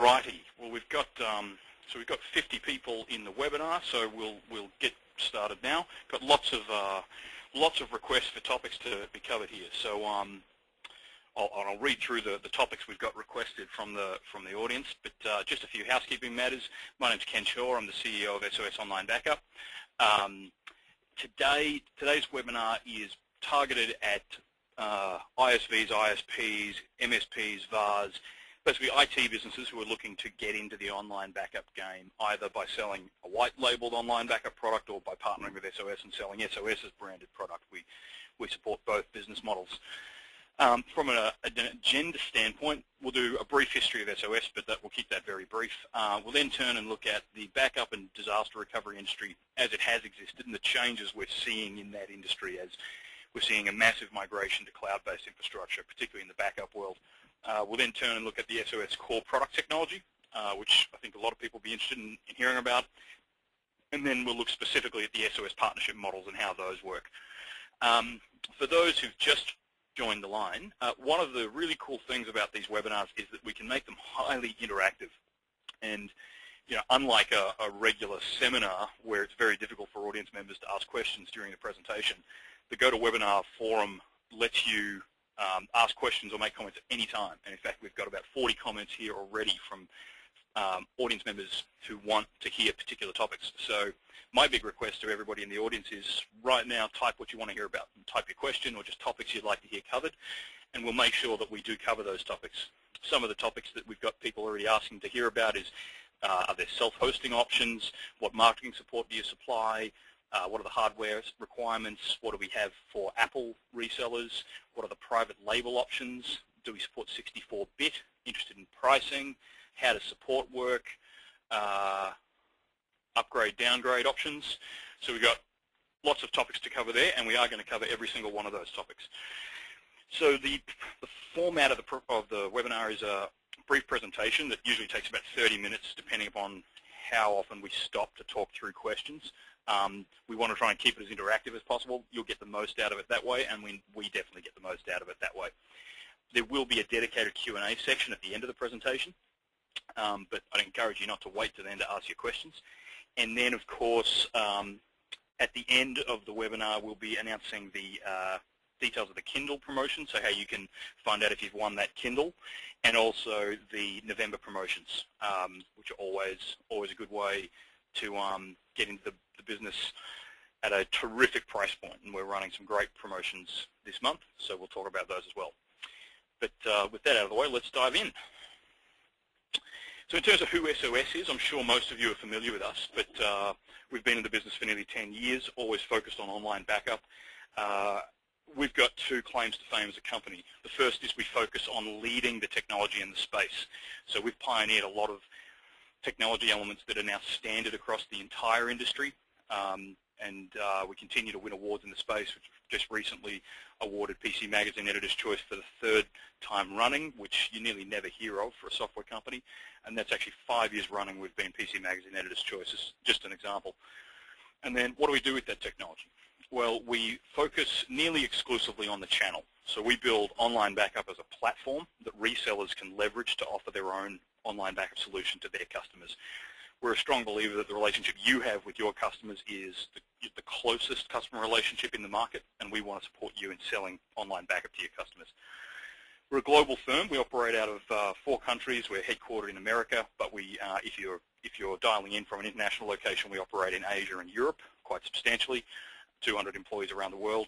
Righty. Well, we've got 50 people in the webinar, so we'll get started now. Got lots of requests for topics to be covered here. So I'll read through the topics we've got requested from the audience, but just a few housekeeping matters. My name's Ken Shaw. I'm the CEO of SOS Online Backup. Today's webinar is targeted at ISVs, ISPs, MSPs, VARs, basically IT businesses who are looking to get into the online backup game, either by selling a white-labeled online backup product or by partnering with SOS and selling SOS's branded product. We support both business models. From an agenda standpoint, we'll do a brief history of SOS, but we'll keep that very brief. We'll then turn and look at the backup and disaster recovery industry as it has existed and the changes we're seeing in that industry as we're seeing a massive migration to cloud-based infrastructure, particularly in the backup world. We'll then turn and look at the SOS core product technology, which I think a lot of people will be interested in hearing about. And then we'll look specifically at the SOS partnership models and how those work. For those who've just joined the line, one of the really cool things about these webinars is that we can make them highly interactive. And unlike a regular seminar where it's very difficult for audience members to ask questions during the presentation, the GoToWebinar forum lets you ask questions or make comments at any time. And in fact, we've got about 40 comments here already from audience members who want to hear particular topics. So my big request to everybody in the audience is right now type what you want to hear about. Type your question or just topics you'd like to hear covered, and we'll make sure that we do cover those topics. Some of the topics that we've got people already asking to hear about is, are there self-hosting options? What marketing support do you supply? What are the hardware requirements? What do we have for Apple resellers? What are the private label options? Do we support 64-bit? Interested in pricing? How does support work? Upgrade, downgrade options. So we've got lots of topics to cover there, and we are going to cover every single one of those topics. So the format of the webinar is a brief presentation that usually takes about 30 minutes, depending upon how often we stop to talk through questions. We want to try and keep it as interactive as possible. You'll get the most out of it that way, and we definitely get the most out of it that way. There will be a dedicated Q&A section at the end of the presentation, but I'd encourage you not to wait to then to ask your questions. And then, of course, at the end of the webinar, we'll be announcing the details of the Kindle promotion, so how you can find out if you've won that Kindle, and also the November promotions, which are always a good way to get into the business at a terrific price point, and we're running some great promotions this month, so we'll talk about those as well. But with that out of the way, let's dive in. So in terms of who SOS is, I'm sure most of you are familiar with us, but we've been in the business for nearly 10 years, always focused on online backup. We've got two claims to fame as a company. The first is we focus on leading the technology in the space. So we've pioneered a lot of technology elements that are now standard across the entire industry, and we continue to win awards in the space, which just recently awarded PC Magazine Editor's Choice for the third time running, which you nearly never hear of for a software company, and that's actually 5 years running we've been PC Magazine Editor's Choice, as just an example. And then what do we do with that technology? Well, we focus nearly exclusively on the channel. So we build online backup as a platform that resellers can leverage to offer their own online backup solution to their customers. We're a strong believer that the relationship you have with your customers is the closest customer relationship in the market, and we want to support you in selling online backup to your customers. We're a global firm. We operate out of 4 countries. We're headquartered in America, but if you're dialing in from an international location, we operate in Asia and Europe quite substantially. 200 employees around the world,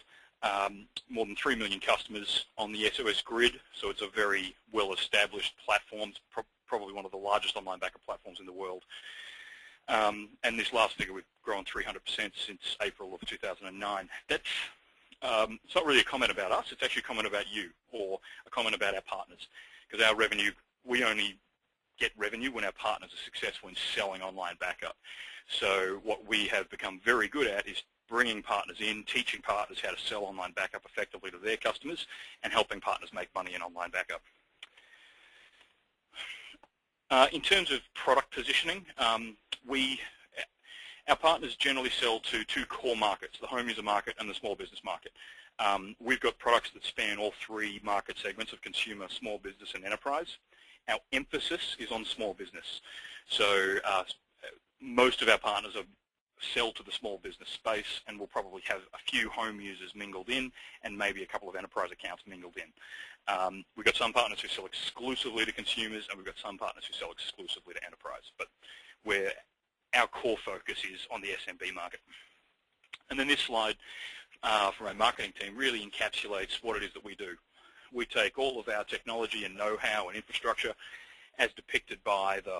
more than 3 million customers on the SOS grid, so it's a very well-established platform, probably one of the largest online backup platforms in the world. And this last figure, we've grown 300% since April of 2009. That's it's not really a comment about us, it's actually a comment about you, or a comment about our partners, because our revenue, we only get revenue when our partners are successful in selling online backup. So what we have become very good at is bringing partners in, teaching partners how to sell online backup effectively to their customers, and helping partners make money in online backup. In terms of product positioning, our partners generally sell to 2 core markets, the home user market and the small business market. We've got products that span all 3 market segments of consumer, small business, and enterprise. Our emphasis is on small business. So most of our partners sell to the small business space, and we'll probably have a few home users mingled in and maybe a couple of enterprise accounts mingled in. We've got some partners who sell exclusively to consumers, and we've got some partners who sell exclusively to enterprise, but our core focus is on the SMB market. And then this slide from our marketing team really encapsulates what it is that we do. We take all of our technology and know-how and infrastructure as depicted by the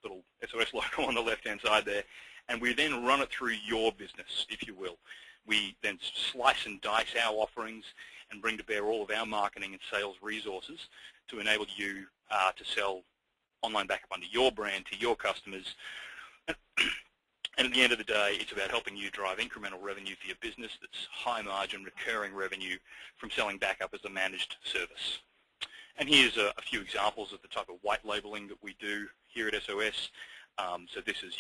little SOS logo on the left-hand side there, and we then run it through your business, if you will. We then slice and dice our offerings and bring to bear all of our marketing and sales resources to enable you to sell online backup under your brand to your customers. And at the end of the day, it's about helping you drive incremental revenue for your business that's high margin, recurring revenue from selling backup as a managed service. And here's a few examples of the type of white labeling that we do here at SOS. So this is,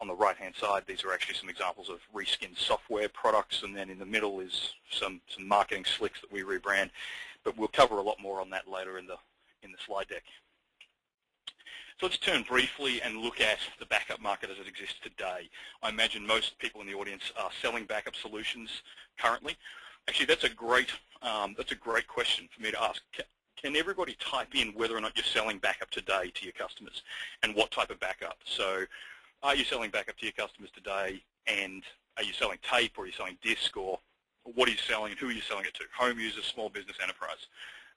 on the right-hand side, these are actually some examples of reskinned software products, and then in the middle is some marketing slicks that we rebrand. But we'll cover a lot more on that later in the slide deck. So let's turn briefly and look at the backup market as it exists today. I imagine most people in the audience are selling backup solutions currently. Actually, that's a great question for me to ask. Can everybody type in whether or not you're selling backup today to your customers and what type of backup? So are you selling backup to your customers today, and are you selling tape, or are you selling disk, or what are you selling and who are you selling it to? Home users, small business, enterprise.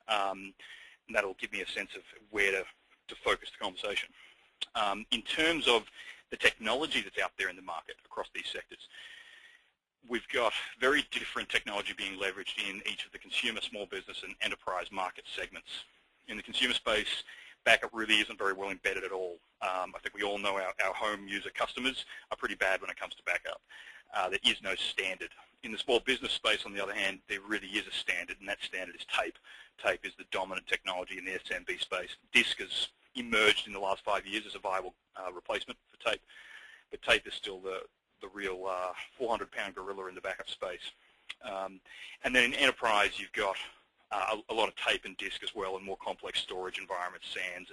And that'll give me a sense of where to focus the conversation. In terms of the technology that's out there in the market across these sectors, we've got very different technology being leveraged in each of the consumer, small business, and enterprise market segments. In the consumer space, backup really isn't very well embedded at all. I think we all know our home user customers are pretty bad when it comes to backup. There is no standard. In the small business space, on the other hand, there really is a standard, and that standard is tape. Tape is the dominant technology in the SMB space. Disk has emerged in the last 5 years as a viable replacement for tape, but tape is still the real 400-pound gorilla in the backup space. And then in enterprise, you've got a lot of tape and disk as well, and more complex storage environments, SANs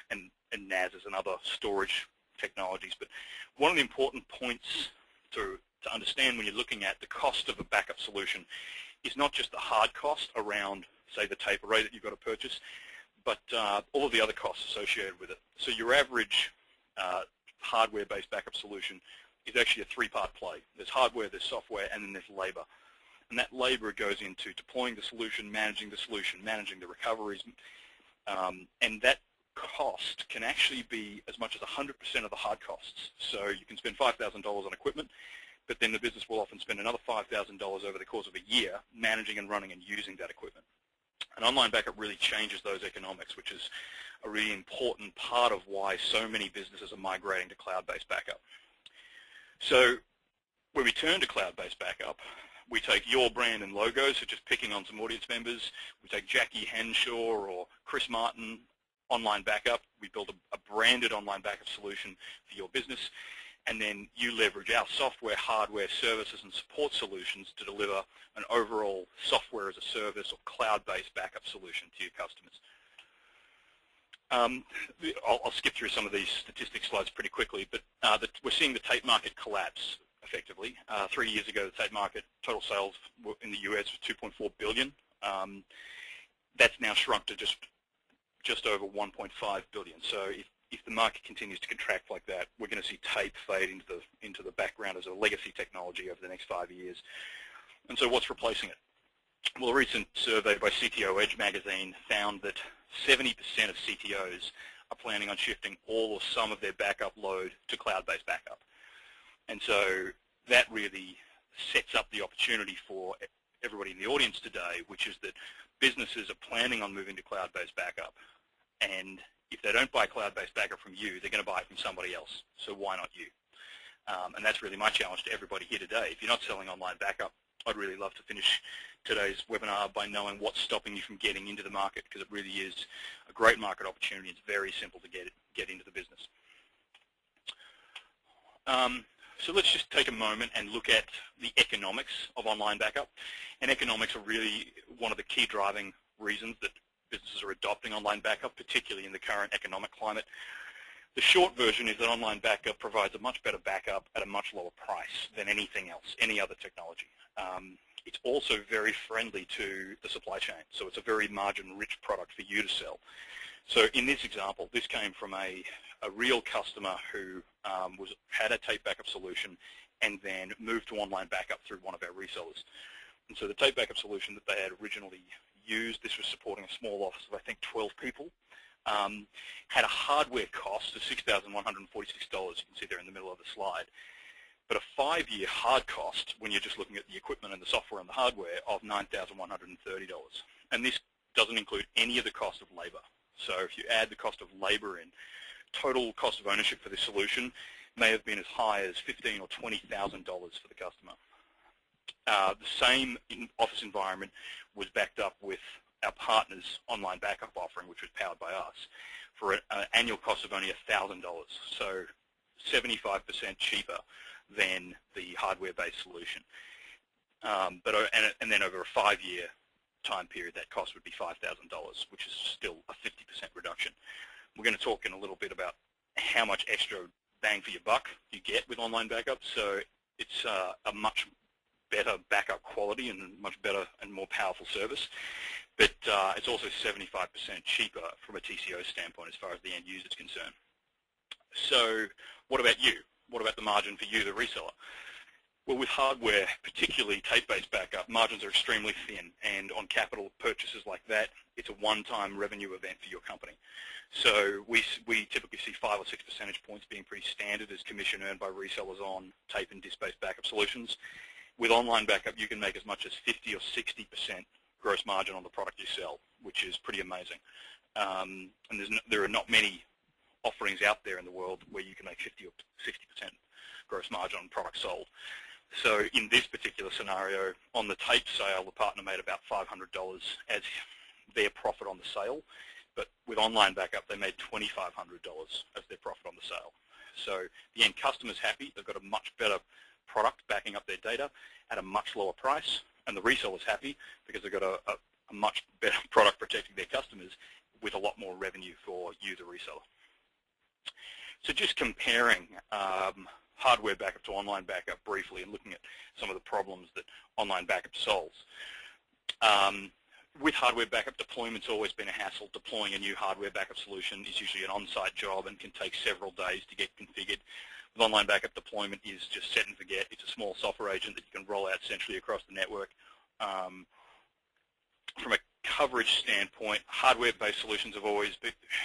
and NASs and other storage technologies. But one of the important points to understand when you're looking at the cost of a backup solution is not just the hard cost around, say, the tape array that you've got to purchase, but all of the other costs associated with it. So your average hardware-based backup solution is actually a three-part play. There's hardware, there's software, and then there's labor. And that labor goes into deploying the solution, managing the recoveries, and that cost can actually be as much as 100% of the hard costs. So you can spend $5,000 on equipment, but then the business will often spend another $5,000 over the course of a year managing and running and using that equipment. And online backup really changes those economics, which is a really important part of why so many businesses are migrating to cloud-based backup. So when we turn to cloud-based backup, we take your brand and logo, so just picking on some audience members. We take Jackie Henshaw or Chris Martin online backup. We build a branded online backup solution for your business, and then you leverage our software, hardware, services, and support solutions to deliver an overall software as a service or cloud-based backup solution to your customers. I'll skip through some of these statistics slides pretty quickly, but we're seeing the tape market collapse effectively. 3 years ago, the tape market total sales in the US was $2.4 billion. That's now shrunk to just over $1.5 billion. So if the market continues to contract like that, we're going to see tape fade into the background as a legacy technology over the next 5 years. And so what's replacing it? Well, a recent survey by CTO Edge magazine found that 70% of CTOs are planning on shifting all or some of their backup load to cloud-based backup. And so that really sets up the opportunity for everybody in the audience today, which is that businesses are planning on moving to cloud-based backup. And if they don't buy cloud-based backup from you, they're going to buy it from somebody else. So why not you? And that's really my challenge to everybody here today. If you're not selling online backup, I'd really love to finish today's webinar by knowing what's stopping you from getting into the market, because it really is a great market opportunity. It's very simple to get into the business. So let's just take a moment and look at the economics of online backup. And economics are really one of the key driving reasons that businesses are adopting online backup, particularly in the current economic climate. The short version is that online backup provides a much better backup at a much lower price than anything else, any other technology. It's also very friendly to the supply chain, so it's a very margin-rich product for you to sell. So in this example, this came from a real customer who had a tape backup solution and then moved to online backup through one of our resellers. And so the tape backup solution that they had originally used, this was supporting a small office of I think 12 people, had a hardware cost of $6,146, you can see there in the middle of the slide, but a 5-year hard cost, when you're just looking at the equipment and the software and the hardware, of $9,130. And this doesn't include any of the cost of labor. So if you add the cost of labor in, total cost of ownership for this solution may have been as high as $15,000 or $20,000 for the customer. The same office environment was backed up with our partner's online backup offering, which was powered by us, for an annual cost of only $1,000, so 75% cheaper than the hardware-based solution. And then over a 5-year time period, that cost would be $5,000, which is still a 50% reduction. We're going to talk in a little bit about how much extra bang for your buck you get with online backup. So it's a much better backup quality and much better and more powerful service. But it's also 75% cheaper from a TCO standpoint as far as the end user is concerned. So what about you? What about the margin for you, the reseller? Well, with hardware, particularly tape-based backup, margins are extremely thin, and on capital purchases like that, it's a one-time revenue event for your company. So we typically see 5 or 6 percentage points being pretty standard as commission earned by resellers on tape and disk-based backup solutions. With online backup, you can make as much as 50 or 60% gross margin on the product you sell, which is pretty amazing. And there are not many offerings out there in the world where you can make 50 or 60% gross margin on products sold. So in this particular scenario, on the tape sale, the partner made about $500 as their profit on the sale. But with online backup, they made $2,500 as their profit on the sale. So the end customer's happy. They've got a much better product backing up their data at a much lower price. And the reseller's happy because they've got a much better product protecting their customers with a lot more revenue for you, the reseller. So just comparing hardware backup to online backup briefly and looking at some of the problems that online backup solves. With hardware backup, deployment's always been a hassle. Deploying a new hardware backup solution is usually an on-site job and can take several days to get configured. With online backup, deployment is just set and forget. It's a small software agent that you can roll out centrally across the network. From a coverage standpoint, hardware-based solutions have always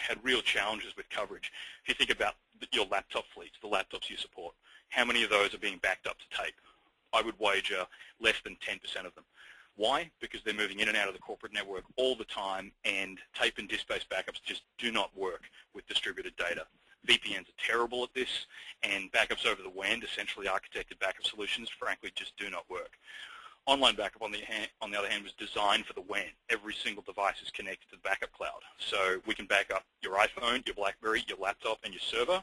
had real challenges with coverage. If you think about your laptop fleets, the laptops you support, how many of those are being backed up to tape? I would wager less than 10% of them. Why? Because they're moving in and out of the corporate network all the time, and tape and disk-based backups just do not work with distributed data. VPNs are terrible at this, and backups over the WAN, essentially architected backup solutions, frankly, just do not work. Online backup, on the other hand, was designed for the WAN. Every single device is connected to the backup cloud. So we can back up your iPhone, your BlackBerry, your laptop, and your server,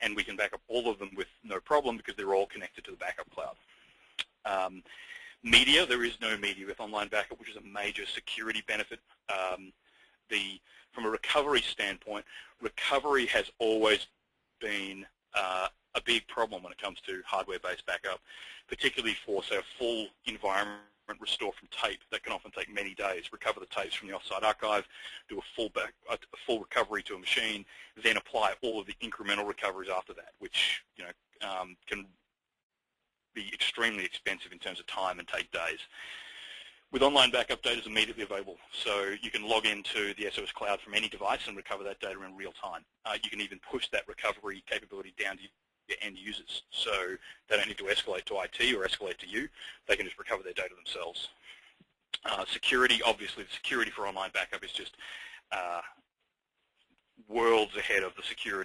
and we can back up all of them with no problem because they're all connected to the backup cloud. Media, there is no media with online backup, which is a major security benefit. From a recovery standpoint, recovery has always been a big problem when it comes to hardware-based backup, particularly for, say, a full environment restore from tape that can often take many days. Recover the tapes from the offsite archive, do a full recovery to a machine, then apply all of the incremental recoveries after that, which can be extremely expensive in terms of time and take days. With online backup, data is immediately available, so you can log into the SOS cloud from any device and recover that data in real time. You can even push that recovery capability down to your end users, so they don't need to escalate to IT or escalate to you. They can just recover their data themselves. Security, obviously, the security for online backup is just worlds ahead of the security